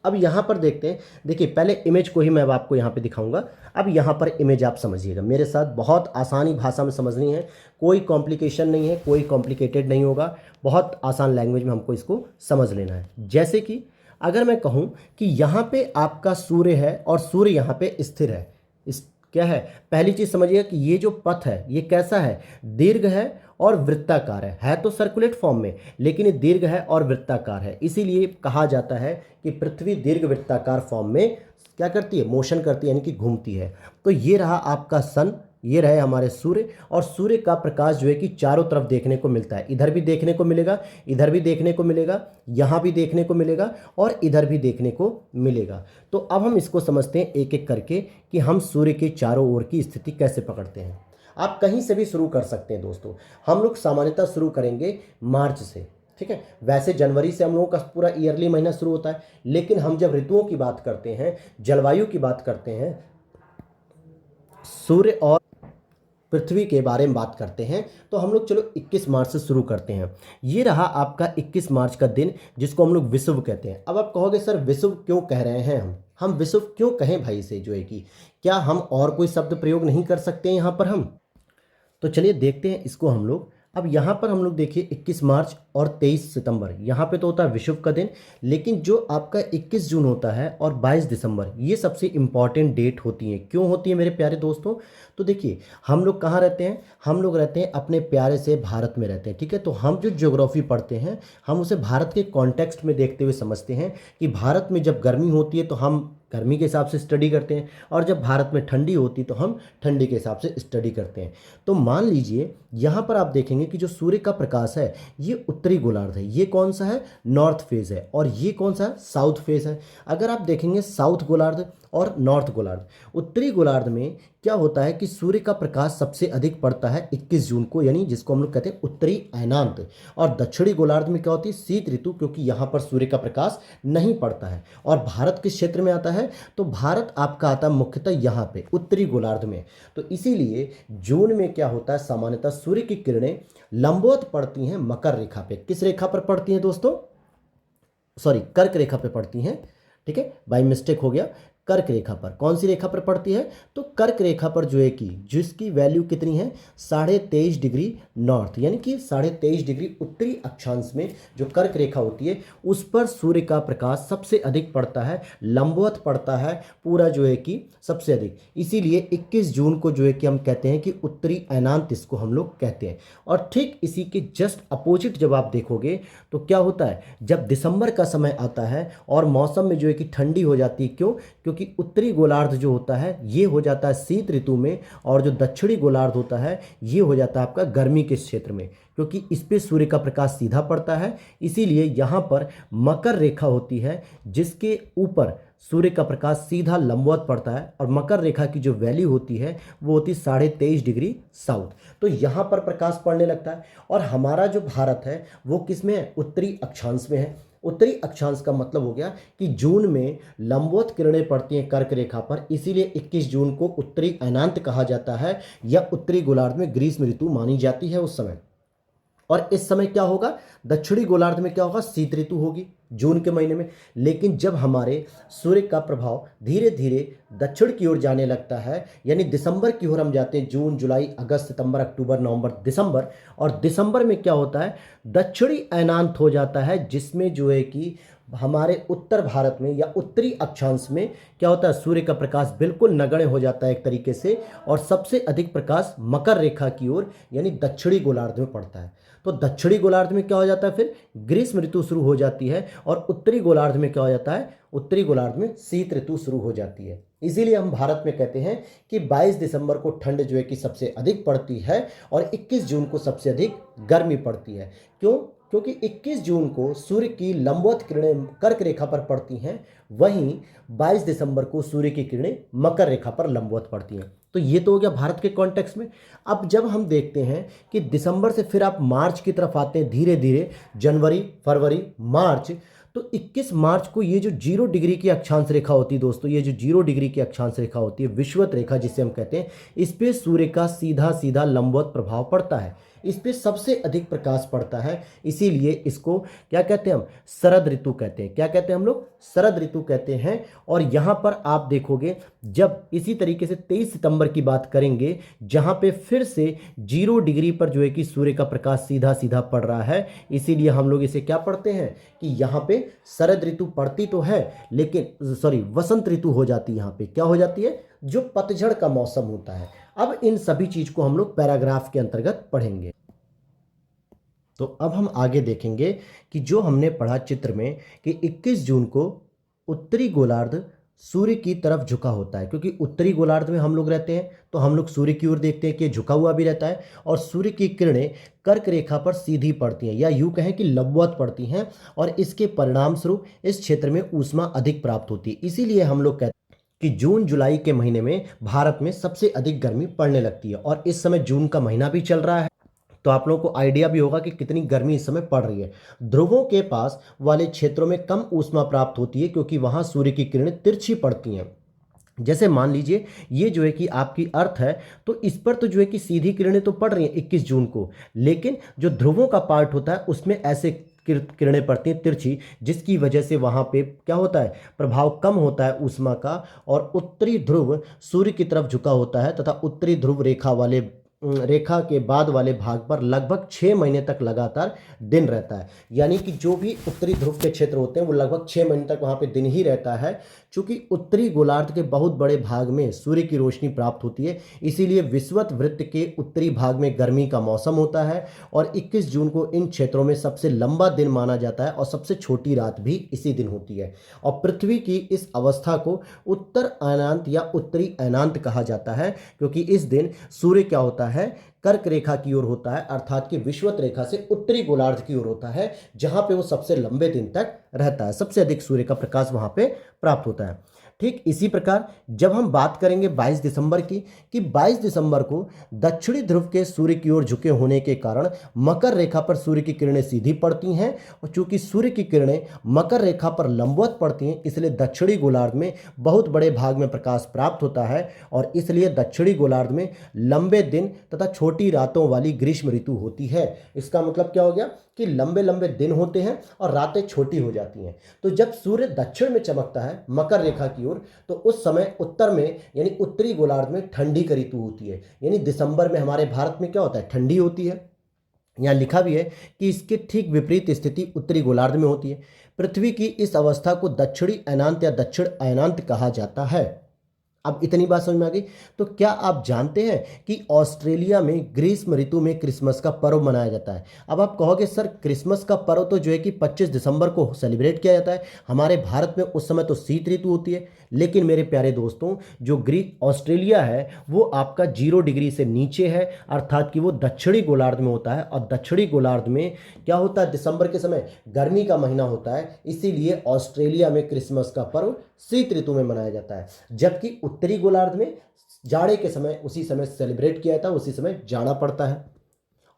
अब यहाँ पर देखते हैं, देखिए पहले इमेज को ही मैं अब आपको यहाँ पे दिखाऊंगा। अब यहाँ पर इमेज आप समझिएगा मेरे साथ, बहुत आसानी भाषा में समझनी है, कोई कॉम्प्लिकेशन नहीं है, कोई कॉम्प्लिकेटेड नहीं होगा, बहुत आसान लैंग्वेज में हमको इसको समझ लेना है। जैसे कि अगर मैं कहूँ कि यहाँ पे आपका सूर्य है और सूर्य यहाँ पे स्थिर है, इस क्या है, पहली चीज़ समझिएगा कि ये जो पथ है ये कैसा है, दीर्घ है और वृत्ताकार है तो सर्कुलेट फॉर्म में, लेकिन ये दीर्घ है और वृत्ताकार है। इसीलिए कहा जाता है कि पृथ्वी दीर्घ वृत्ताकार फॉर्म में क्या करती है, मोशन करती है, यानी कि घूमती है। तो ये रहा आपका सन, ये रहे हमारे सूर्य, और सूर्य का प्रकाश जो है कि चारों तरफ देखने को मिलता है। इधर भी देखने को मिलेगा, इधर भी देखने को मिलेगा, यहाँ भी देखने को मिलेगा और इधर भी देखने को मिलेगा। तो अब हम इसको समझते हैं एक एक करके कि हम सूर्य के चारों ओर की स्थिति कैसे पकड़ते हैं। आप कहीं से भी शुरू कर सकते हैं दोस्तों। हम लोग सामान्यतः शुरू करेंगे मार्च से, ठीक है। वैसे जनवरी से हम लोगों का पूरा ईयरली महीना शुरू होता है, लेकिन हम जब ऋतुओं की बात करते हैं, जलवायु की बात करते हैं, सूर्य और पृथ्वी के बारे में बात करते हैं, तो हम लोग चलो 21 मार्च से शुरू करते हैं। ये रहा आपका 21 मार्च का दिन, जिसको हम लोग विषुव कहते हैं। अब आप कहोगे सर विषुव क्यों कह रहे हैं हम विषुव क्यों कहें भाई से, जो है कि क्या हम और कोई शब्द प्रयोग नहीं कर सकते हैं यहाँ पर हम? तो चलिए देखते हैं इसको हम लोग। अब यहाँ पर हम लोग देखिए 21 मार्च और 23 सितंबर, यहाँ पे तो होता है विषुव का दिन, लेकिन जो आपका 21 जून होता है और 22 दिसंबर, ये सबसे इम्पॉर्टेंट डेट होती हैं। क्यों होती है मेरे प्यारे दोस्तों? तो देखिए हम लोग कहाँ रहते हैं, हम लोग रहते हैं अपने प्यारे से भारत में रहते हैं, ठीक है। तो हम जो ज्योग्राफी पढ़ते हैं, हम उसे भारत के कॉन्टेक्स्ट में देखते हुए समझते हैं कि भारत में जब गर्मी होती है तो हम गर्मी के हिसाब से स्टडी करते हैं, और जब भारत में ठंडी होती है तो हम ठंडी के हिसाब से स्टडी करते हैं। तो मान लीजिए यहाँ पर आप देखेंगे कि जो सूर्य का प्रकाश है ये उत्तरी गोलार्ध है, ये कौन सा है, नॉर्थ फेज है, और ये कौन सा है, साउथ फेज है। अगर आप देखेंगे साउथ गोलार्ध और नॉर्थ गोलार्ध, उत्तरी गोलार्ध में क्या होता है कि सूर्य का प्रकाश सबसे अधिक पड़ता है 21 जून को, यानी जिसको हम लोग कहते हैं उत्तरी अयनांत। और दक्षिणी गोलार्ध में क्या होती है, शीत ऋतु, क्योंकि यहाँ पर सूर्य का प्रकाश नहीं पड़ता है। और भारत किस क्षेत्र में आता है, तो भारत आपका आता है मुख्यतः यहाँ पे उत्तरी गोलार्ध में। तो इसीलिए जून में क्या होता है, सामान्यतः सूर्य की किरणें लंबवत पड़ती हैं मकर रेखा पे। किस रेखा पर पड़ती हैं दोस्तों, सॉरी कर्क रेखा पे पड़ती हैं, ठीक है, बाय मिस्टेक हो गया। कर्क रेखा पर, कौन सी रेखा पर पड़ती है, तो कर्क रेखा पर जो है कि जिसकी वैल्यू कितनी है, 23.5 डिग्री नॉर्थ, यानी कि 23.5 डिग्री उत्तरी अक्षांश में जो कर्क रेखा होती है उस पर सूर्य का प्रकाश सबसे अधिक पड़ता है, लंबवत पड़ता है पूरा जो है कि सबसे अधिक। इसीलिए 21 जून को जो है कि हम कहते हैं कि उत्तरी अयनांत इसको हम लोग कहते हैं। और ठीक इसी के जस्ट अपोजिट जब आप देखोगे तो क्या होता है, जब दिसंबर का समय आता है और मौसम में जो है कि ठंडी हो जाती है। क्यों? क्योंकि उत्तरी गोलार्ध जो होता है ये हो जाता है शीत ऋतु में, और जो दक्षिणी गोलार्ध होता है ये हो जाता है आपका गर्मी के क्षेत्र में, क्योंकि इस पे सूर्य का प्रकाश सीधा पड़ता है। इसीलिए यहाँ पर मकर रेखा होती है जिसके ऊपर सूर्य का प्रकाश सीधा लंबवत पड़ता है, और मकर रेखा की जो वैल्यू होती है वो होती है 23.5 डिग्री साउथ। तो यहाँ पर प्रकाश पड़ने लगता है। और हमारा जो भारत है वो किस में है, उत्तरी अक्षांश में है। उत्तरी अक्षांश का मतलब हो गया कि जून में लंबवत किरणें पड़ती हैं कर्क रेखा पर, इसीलिए 21 जून को उत्तरी अयनांत कहा जाता है, या उत्तरी गोलार्ध में ग्रीष्म ऋतु मानी जाती है उस समय। और इस समय क्या होगा, दक्षिणी गोलार्ध में क्या होगा, शीत ऋतु होगी जून के महीने में। लेकिन जब हमारे सूर्य का प्रभाव धीरे धीरे दक्षिण की ओर जाने लगता है, यानी दिसंबर की ओर हम जाते हैं, जून जुलाई अगस्त सितंबर अक्टूबर नवंबर दिसंबर, और दिसंबर में क्या होता है, दक्षिणी अयनांत हो जाता है, जिसमें जो है कि हमारे उत्तर भारत में या उत्तरी अक्षांश में क्या होता है, सूर्य का प्रकाश बिल्कुल नगण्य हो जाता है एक तरीके से, और सबसे अधिक प्रकाश मकर रेखा की ओर यानी दक्षिणी गोलार्ध में पड़ता है। तो दक्षिणी गोलार्ध में क्या हो जाता है, फिर ग्रीष्म ऋतु शुरू हो जाती है, और उत्तरी गोलार्ध में क्या हो जाता है, उत्तरी गोलार्ध में शीत ऋतु शुरू हो जाती है। इसीलिए हम भारत में कहते हैं कि 22 दिसंबर को ठंड जो है कि सबसे अधिक पड़ती है, और 21 जून को सबसे अधिक गर्मी पड़ती है। क्यों? क्योंकि 21 जून को सूर्य की लंबवत किरणें कर्क रेखा पर पड़ती हैं, वहीं 22 दिसंबर को सूर्य की किरणें मकर रेखा पर लंबवत पड़ती हैं। तो ये तो हो गया भारत के कॉन्टेक्स्ट में। अब जब हम देखते हैं कि दिसंबर से फिर आप मार्च की तरफ आते हैं, धीरे धीरे जनवरी फरवरी मार्च, तो 21 मार्च को ये जो 0 डिग्री की अक्षांश रेखा होती है दोस्तों, ये जो 0 डिग्री की अक्षांश रेखा होती है, विषुवत रेखा जिसे हम कहते हैं, इस पे सूर्य का सीधा सीधा लंबवत प्रभाव पड़ता है, इस पे सबसे अधिक प्रकाश पड़ता है। इसीलिए इसको क्या कहते हैं, हम शरद ऋतु कहते हैं। क्या कहते हैं हम लोग, शरद ऋतु कहते हैं। और यहाँ पर आप देखोगे जब इसी तरीके से 23 सितंबर की बात करेंगे, जहाँ पे फिर से 0 डिग्री पर जो है कि सूर्य का प्रकाश सीधा सीधा पड़ रहा है, इसीलिए हम लोग इसे क्या पढ़ते हैं कि यहाँ पे शरद ऋतु पड़ती तो है, लेकिन सॉरी वसंत ऋतु हो जाती है। यहाँ पे क्या हो जाती है, जो पतझड़ का मौसम होता है। अब इन सभी चीज को हम लोग पैराग्राफ के अंतर्गत पढ़ेंगे। तो अब हम आगे देखेंगे कि जो हमने पढ़ा चित्र में कि 21 जून को उत्तरी गोलार्ध सूर्य की तरफ झुका होता है, क्योंकि उत्तरी गोलार्ध में हम लोग रहते हैं तो हम लोग सूर्य की ओर देखते हैं कि ये झुका हुआ भी रहता है, और सूर्य की किरणें कर्क रेखा पर सीधी पड़ती हैं, या यूं कहें कि लंबवत पड़ती हैं, और इसके परिणाम स्वरूप इस क्षेत्र में ऊष्मा अधिक प्राप्त होती है। इसीलिए हम लोग कहते हैं कि जून जुलाई के महीने में भारत में सबसे अधिक गर्मी पड़ने लगती है, और इस समय जून का महीना भी चल रहा है, तो आप लोगों को आइडिया भी होगा कि कितनी गर्मी इस समय पड़ रही है। ध्रुवों के पास वाले क्षेत्रों में कम ऊष्मा प्राप्त होती है, क्योंकि वहां सूर्य की किरणें तिरछी पड़ती हैं। जैसे मान लीजिए ये जो है कि आपकी अर्थ है, तो इस पर तो जो है कि सीधी किरणें तो पड़ रही हैं 21 जून को, लेकिन जो ध्रुवों का पार्ट होता है उसमें ऐसे किरणें पड़ती हैं तिरछी, जिसकी वजह से वहां पे क्या होता है, प्रभाव कम होता है ऊष्मा का, और उत्तरी ध्रुव सूर्य की तरफ झुका होता है, तथा उत्तरी ध्रुव रेखा वाले रेखा के बाद वाले भाग पर लगभग 6 महीने तक लगातार दिन रहता है। यानी कि जो भी उत्तरी ध्रुव के क्षेत्र होते हैं वो लगभग 6 महीने तक वहाँ पे दिन ही रहता है, क्योंकि उत्तरी गोलार्ध के बहुत बड़े भाग में सूर्य की रोशनी प्राप्त होती है। इसीलिए विषुवत वृत्त के उत्तरी भाग में गर्मी का मौसम होता है, और 21 जून को इन क्षेत्रों में सबसे लंबा दिन माना जाता है, और सबसे छोटी रात भी इसी दिन होती है। और पृथ्वी की इस अवस्था को उत्तर अयनांत या उत्तरी अयनांत कहा जाता है, क्योंकि इस दिन सूर्य क्या होता है, कर्क रेखा की ओर होता है, अर्थात कि विषुवत रेखा से उत्तरी गोलार्ध की ओर होता है, जहां पे वो सबसे लंबे दिन तक रहता है, सबसे अधिक सूर्य का प्रकाश वहां पे प्राप्त होता है। ठीक इसी प्रकार जब हम बात करेंगे 22 दिसंबर की, कि 22 दिसंबर को दक्षिणी ध्रुव के सूर्य की ओर झुके होने के कारण मकर रेखा पर सूर्य की किरणें सीधी पड़ती हैं, और चूंकि सूर्य की किरणें मकर रेखा पर लंबवत पड़ती हैं, इसलिए दक्षिणी गोलार्ध में बहुत बड़े भाग में प्रकाश प्राप्त होता है, और इसलिए दक्षिणी गोलार्ध में लंबे दिन तथा छोटी रातों वाली ग्रीष्म ऋतु होती है। इसका मतलब क्या हो गया कि लंबे लंबे दिन होते हैं और रातें छोटी हो जाती हैं। तो जब सूर्य दक्षिण में चमकता है मकर रेखा की ओर, तो उस समय उत्तर में यानी उत्तरी गोलार्ध में ठंडी की ऋतु होती है, यानी दिसंबर में हमारे भारत में क्या होता है, ठंडी होती है। यहाँ लिखा भी है कि इसके ठीक विपरीत स्थिति उत्तरी गोलार्ध में होती है। पृथ्वी की इस अवस्था को दक्षिणी अयनांत या दक्षिण अयनांत कहा जाता है। अब इतनी बात समझ में आ गई। तो क्या आप जानते हैं कि ऑस्ट्रेलिया में ग्रीष्म ऋतु में क्रिसमस का पर्व मनाया जाता है। अब आप कहोगे सर क्रिसमस का पर्व तो जो है कि 25 दिसंबर को सेलिब्रेट किया जाता है, हमारे भारत में उस समय तो शीत ऋतु होती है। लेकिन मेरे प्यारे दोस्तों, जो ऑस्ट्रेलिया है वो आपका 0 डिग्री से नीचे है, अर्थात कि वो दक्षिणी गोलार्ध में होता है, और दक्षिणी गोलार्ध में क्या होता है, दिसंबर के समय गर्मी का महीना होता है, इसीलिए ऑस्ट्रेलिया में क्रिसमस का पर्व शीत ऋतु में मनाया जाता है। जबकि उत्तरी गोलार्ध में जाड़े के समय उसी समय सेलिब्रेट किया जाता है, उसी समय जाना पड़ता है।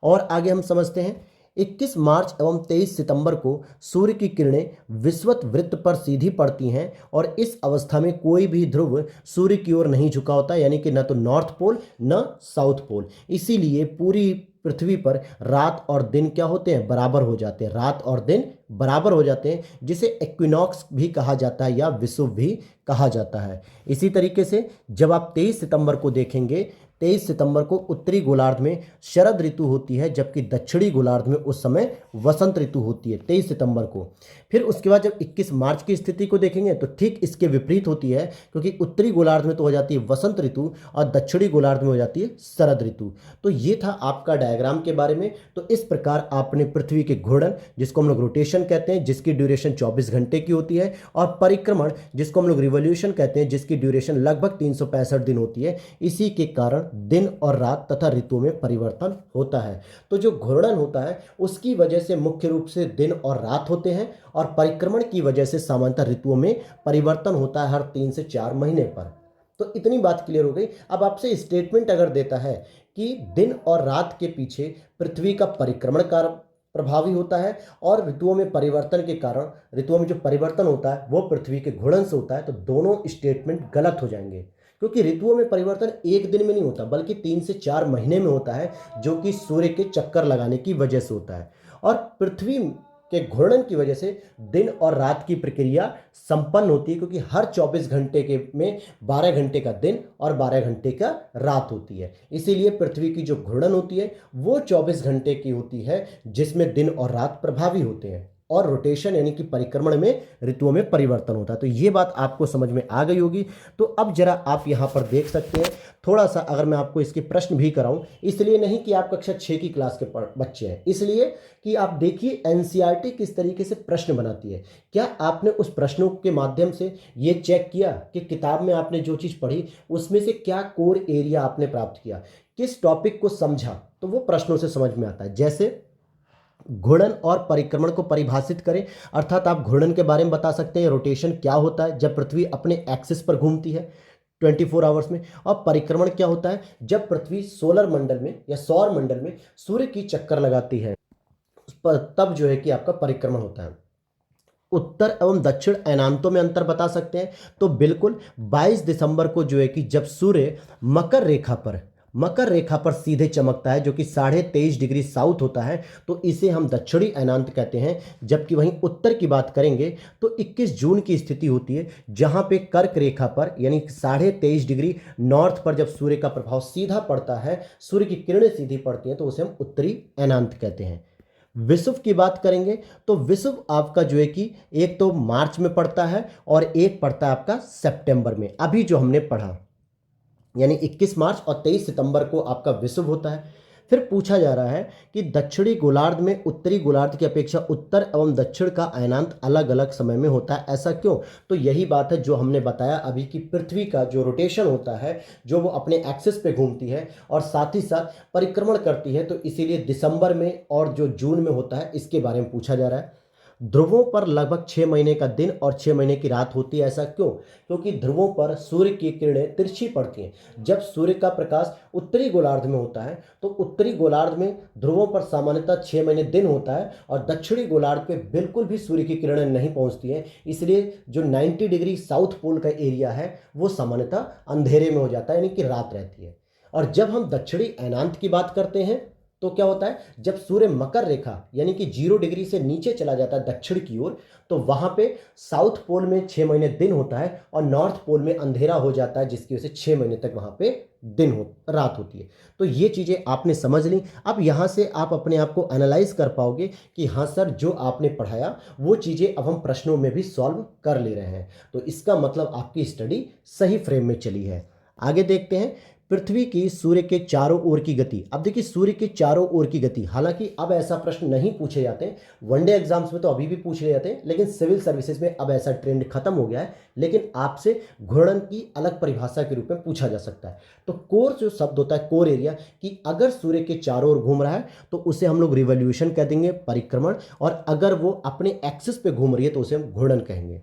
और आगे हम समझते हैं 21 मार्च एवं 23 सितंबर को सूर्य की किरणें विषुवत वृत्त पर सीधी पड़ती हैं, और इस अवस्था में कोई भी ध्रुव सूर्य की ओर नहीं झुका होता, यानी कि न तो नॉर्थ पोल न साउथ पोल। इसीलिए पूरी पृथ्वी पर रात और दिन क्या होते हैं, बराबर हो जाते हैं, रात और दिन बराबर हो जाते हैं, जिसे इक्विनॉक्स भी कहा जाता है या विषुव भी कहा जाता है। इसी तरीके से जब आप 23 सितंबर को देखेंगे, 23 सितंबर को उत्तरी गोलार्ध में शरद ऋतु होती है, जबकि दक्षिणी गोलार्ध में उस समय वसंत ऋतु होती है 23 सितंबर को। फिर उसके बाद जब 21 मार्च की स्थिति को देखेंगे तो ठीक इसके विपरीत होती है, क्योंकि उत्तरी गोलार्ध में तो हो जाती है वसंत ऋतु और दक्षिणी गोलार्ध में हो जाती है शरद ऋतु। तो ये था आपका डायग्राम के बारे में। तो इस प्रकार आपने पृथ्वी के घूर्णन, जिसको हम लोग रोटेशन कहते हैं, जिसकी ड्यूरेशन 24 घंटे की होती है, और परिक्रमण, जिसको हम लोग रिवोल्यूशन कहते हैं, जिसकी ड्यूरेशन लगभग 365 दिन होती है, इसी के कारण दिन और रात तथा ऋतुओं में परिवर्तन होता है। तो जो घूर्णन होता है उसकी वजह से मुख्य रूप से दिन और रात होते हैं, और परिक्रमण की वजह से सामान्यतः ऋतुओं में परिवर्तन होता है हर 3 से 4 महीने पर। तो इतनी बात क्लियर हो गई। अब आपसे स्टेटमेंट अगर देता है कि दिन और रात के पीछे पृथ्वी का परिक्रमण का प्रभावी होता है, और ऋतुओं में परिवर्तन के कारण ऋतुओं में जो परिवर्तन होता है वो पृथ्वी के घूर्णन से होता है, तो दोनों स्टेटमेंट गलत हो जाएंगे। क्योंकि ऋतुओं में परिवर्तन एक दिन में नहीं होता, बल्कि 3 से 4 महीने में होता है, जो कि सूर्य के चक्कर लगाने की वजह से होता है। और पृथ्वी के घूर्णन की वजह से दिन और रात की प्रक्रिया संपन्न होती है, क्योंकि हर 24 घंटे के में 12 घंटे का दिन और 12 घंटे का रात होती है। इसीलिए पृथ्वी की जो घूर्णन होती है वो 24 घंटे की होती है, जिसमें दिन और रात प्रभावी होते हैं। और रोटेशन यानी कि परिक्रमण में ऋतुओं में परिवर्तन होता है। तो ये बात आपको समझ में आ गई होगी। तो अब जरा आप यहाँ पर देख सकते हैं, थोड़ा सा अगर मैं आपको इसके प्रश्न भी कराऊं, इसलिए नहीं कि आप कक्षा 6 की क्लास के बच्चे हैं, इसलिए कि आप देखिए एनसीईआरटी किस तरीके से प्रश्न बनाती है। क्या आपने उस प्रश्नों के माध्यम से ये चेक किया कि किताब में आपने जो चीज़ पढ़ी उसमें से क्या कोर एरिया आपने प्राप्त किया, किस टॉपिक को समझा, तो वो प्रश्नों से समझ में आता है। जैसे घूर्णन और परिक्रमण को परिभाषित करें, अर्थात आप घूर्णन के बारे में बता सकते हैं रोटेशन क्या होता है जब पृथ्वी अपने एक्सिस पर घूमती है 24 आवर्स में, और परिक्रमण क्या होता है जब पृथ्वी सोलर मंडल में या सौर मंडल में सूर्य की चक्कर लगाती है, तब जो है कि आपका परिक्रमण होता है। उत्तर एवं दक्षिण अयनांतों में अंतर बता सकते हैं, तो बिल्कुल 22 दिसंबर को जो है कि जब सूर्य मकर रेखा पर सीधे चमकता है जो कि 23.5 डिग्री साउथ होता है, तो इसे हम दक्षिणी अयनांत कहते हैं। जबकि वहीं उत्तर की बात करेंगे तो 21 जून की स्थिति होती है जहां पे कर्क रेखा पर यानी 23.5 डिग्री नॉर्थ पर जब सूर्य का प्रभाव सीधा पड़ता है, सूर्य की किरणें सीधी पड़ती हैं, तो उसे हम उत्तरी अयनांत कहते हैं। विषुव की बात करेंगे तो विषुव आपका जो है कि एक तो मार्च में पड़ता है और एक पड़ता है आपका सितंबर में, अभी जो हमने पढ़ा, यानी 21 मार्च और 23 सितंबर को आपका विषुव होता है। फिर पूछा जा रहा है कि दक्षिणी गोलार्ध में उत्तरी गोलार्ध की अपेक्षा उत्तर एवं दक्षिण का अयनांत अलग अलग समय में होता है, ऐसा क्यों? तो यही बात है जो हमने बताया अभी कि पृथ्वी का जो रोटेशन होता है, जो वो अपने एक्सिस पे घूमती है और साथ ही साथ परिक्रमण करती है, तो इसीलिए दिसंबर में और जो जून में होता है इसके बारे में पूछा जा रहा है। ध्रुवों पर लगभग 6 महीने का दिन और 6 महीने की रात होती है, ऐसा क्यों? क्योंकि ध्रुवों पर सूर्य की किरणें तिरछी पड़ती हैं। जब सूर्य का प्रकाश उत्तरी गोलार्ध में होता है तो उत्तरी गोलार्ध में ध्रुवों पर सामान्यतः 6 महीने दिन होता है और दक्षिणी गोलार्ध पे बिल्कुल भी सूर्य की किरणें नहीं पहुंचती हैं, इसलिए जो 90 डिग्री साउथ पोल का एरिया है वो सामान्यतः अंधेरे में हो जाता है, यानी कि रात रहती है। और जब हम दक्षिणी अयनांत की बात करते हैं तो क्या होता है, जब सूर्य मकर रेखा यानी कि 0 डिग्री से नीचे चला जाता है दक्षिण की ओर, तो वहां पे साउथ पोल में 6 महीने दिन होता है और नॉर्थ पोल में अंधेरा हो जाता है, जिसकी वजह से 6 महीने तक वहां पे रात होती है। तो ये चीजें आपने समझ ली। अब यहां से आप अपने आप को एनालाइज कर पाओगे कि हाँ सर, जो आपने पढ़ाया वो चीजें अब हम प्रश्नों में भी सॉल्व कर ले रहे हैं, तो इसका मतलब आपकी स्टडी सही फ्रेम में चली है। आगे देखते हैं पृथ्वी की सूर्य के चारों ओर की गति। अब देखिए सूर्य के चारों ओर की गति, हालांकि अब ऐसा प्रश्न नहीं पूछे जाते हैं, वनडे एग्जाम्स में तो अभी भी पूछ ले जाते हैं, लेकिन सिविल सर्विसेज में अब ऐसा ट्रेंड खत्म हो गया है। लेकिन आपसे घूर्णन की अलग परिभाषा के रूप में पूछा जा सकता है। तो कोर जो शब्द होता है कोर एरिया, कि अगर सूर्य के चारों ओर घूम रहा है तो उसे हम लोग रिवॉल्यूशन कह देंगे, परिक्रमण, और अगर वो अपने एक्सिस पे घूम रही है तो उसे हम घूर्णन कहेंगे।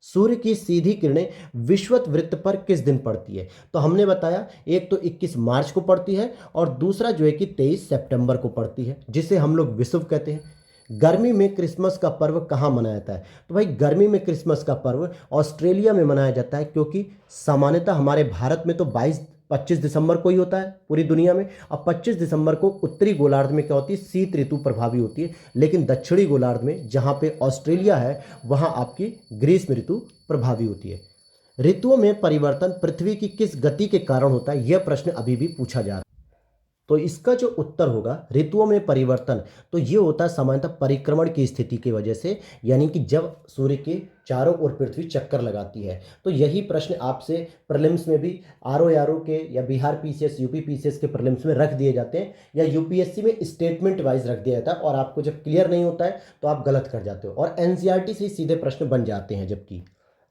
सूर्य की सीधी किरणें विषुवत वृत्त पर किस दिन पड़ती है? तो हमने बताया एक तो 21 मार्च को पड़ती है और दूसरा जो है कि 23 सितंबर को पड़ती है, जिसे हम लोग विषुव कहते हैं। गर्मी में क्रिसमस का पर्व कहाँ मनाया जाता है? तो भाई गर्मी में क्रिसमस का पर्व ऑस्ट्रेलिया में मनाया जाता है, क्योंकि सामान्यतः हमारे भारत में तो 25 दिसंबर को ही होता है पूरी दुनिया में, और 25 दिसंबर को उत्तरी गोलार्ध में क्या होती है, शीत ऋतु प्रभावी होती है, लेकिन दक्षिणी गोलार्ध में जहाँ पे ऑस्ट्रेलिया है वहाँ आपकी ग्रीष्म ऋतु प्रभावी होती है। ऋतुओं में परिवर्तन पृथ्वी की किस गति के कारण होता है, यह प्रश्न अभी भी पूछा जा रहा है। तो इसका जो उत्तर होगा ऋतुओं में परिवर्तन, तो ये होता है सामान्यतः परिक्रमण की स्थिति की वजह से, यानी कि जब सूर्य के चारों ओर पृथ्वी चक्कर लगाती है। तो यही प्रश्न आपसे प्रीलिम्स में भी आरओ के या बिहार पीसीएस यूपी पीसीएस के प्रीलिम्स में रख दिए जाते हैं, या यूपीएससी में स्टेटमेंट वाइज रख दिया जाता है, और आपको जब क्लियर नहीं होता है तो आप गलत कर जाते हो, और एनसीईआरटी से सीधे प्रश्न बन जाते हैं। जबकि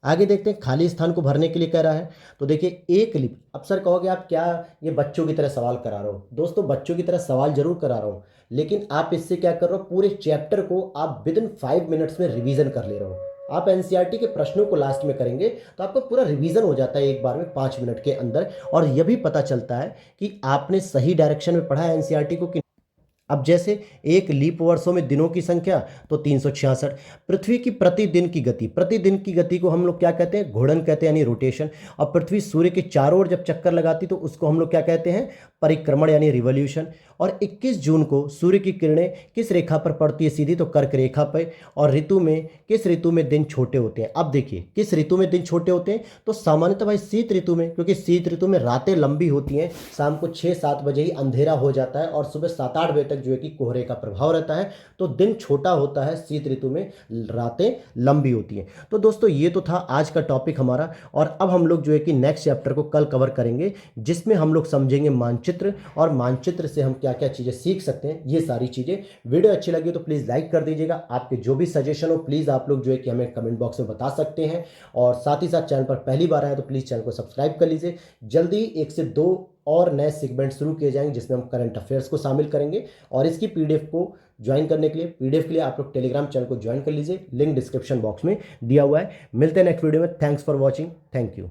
आगे देखते हैं खाली स्थान को भरने के लिए कह रहा है। तो देखिए एक लिप, अब सर कहोगे आप क्या ये बच्चों की तरह सवाल करा रहे हो? दोस्तों बच्चों की तरह सवाल जरूर करा रहा हूँ, लेकिन आप इससे क्या कर रहे हो, पूरे चैप्टर को आप विद इन 5 मिनट्स में रिवीजन कर ले रहे हो। आप एनसीईआरटी के प्रश्नों को लास्ट में करेंगे तो आपका पूरा रिवीजन हो जाता है एक बार में 5 मिनट के अंदर, और यह भी पता चलता है कि आपने सही डायरेक्शन में पढ़ा है एनसीईआरटी को कि। अब जैसे एक लीप वर्षों में दिनों की संख्या तो 366। पृथ्वी की प्रतिदिन की गति को हम लोग क्या कहते हैं, घूर्णन कहते हैं, यानी रोटेशन। और पृथ्वी सूर्य के चारों ओर जब चक्कर लगाती तो उसको हम लोग क्या कहते हैं, परिक्रमण यानी रिवॉल्यूशन। और 21 जून को सूर्य की किरणें किस रेखा पर पड़ती है, सीधी, तो कर्क रेखा पर। और ऋतु में किस ऋतु में दिन छोटे होते हैं? अब देखिए किस ऋतु में दिन छोटे होते हैं, तो सामान्यतः भाई शीत ऋतु में, क्योंकि शीत ऋतु में रातें लंबी होती हैं, शाम को 6-7 बजे ही अंधेरा हो जाता है और सुबह 7-8 बजे तक जो है कि कोहरे का प्रभाव रहता है, तो दिन छोटा होता है, शीत ऋतु में रातें लंबी होती हैं। तो दोस्तों ये तो था आज का टॉपिक हमारा, और अब हम लोग जो है कि नेक्स्ट चैप्टर को कल कवर करेंगे, जिसमें हम लोग समझेंगे मानचित्र, और मानचित्र से हम क्या क्या चीज़ें सीख सकते हैं, ये सारी चीज़ें। वीडियो अच्छी लगी तो प्लीज़ लाइक कर दीजिएगा। आपके जो भी सजेशन हो प्लीज़ आप लोग जो है कि हमें कमेंट बॉक्स में बता सकते हैं, और साथ ही साथ चैनल पर पहली बार आए तो प्लीज़ चैनल को सब्सक्राइब कर लीजिए। जल्दी 1 से 2 और नए सेगमेंट शुरू किए जाएंगे, जिसमें हम करंट अफेयर्स को शामिल करेंगे, और इसकी पीडीएफ को ज्वाइन करने के लिए, पीडीएफ के लिए आप लोग टेलीग्राम चैनल को ज्वाइन कर लीजिए, लिंक डिस्क्रिप्शन बॉक्स में दिया हुआ है। मिलते हैं नेक्स्ट वीडियो में। Thanks for watching. Thank you.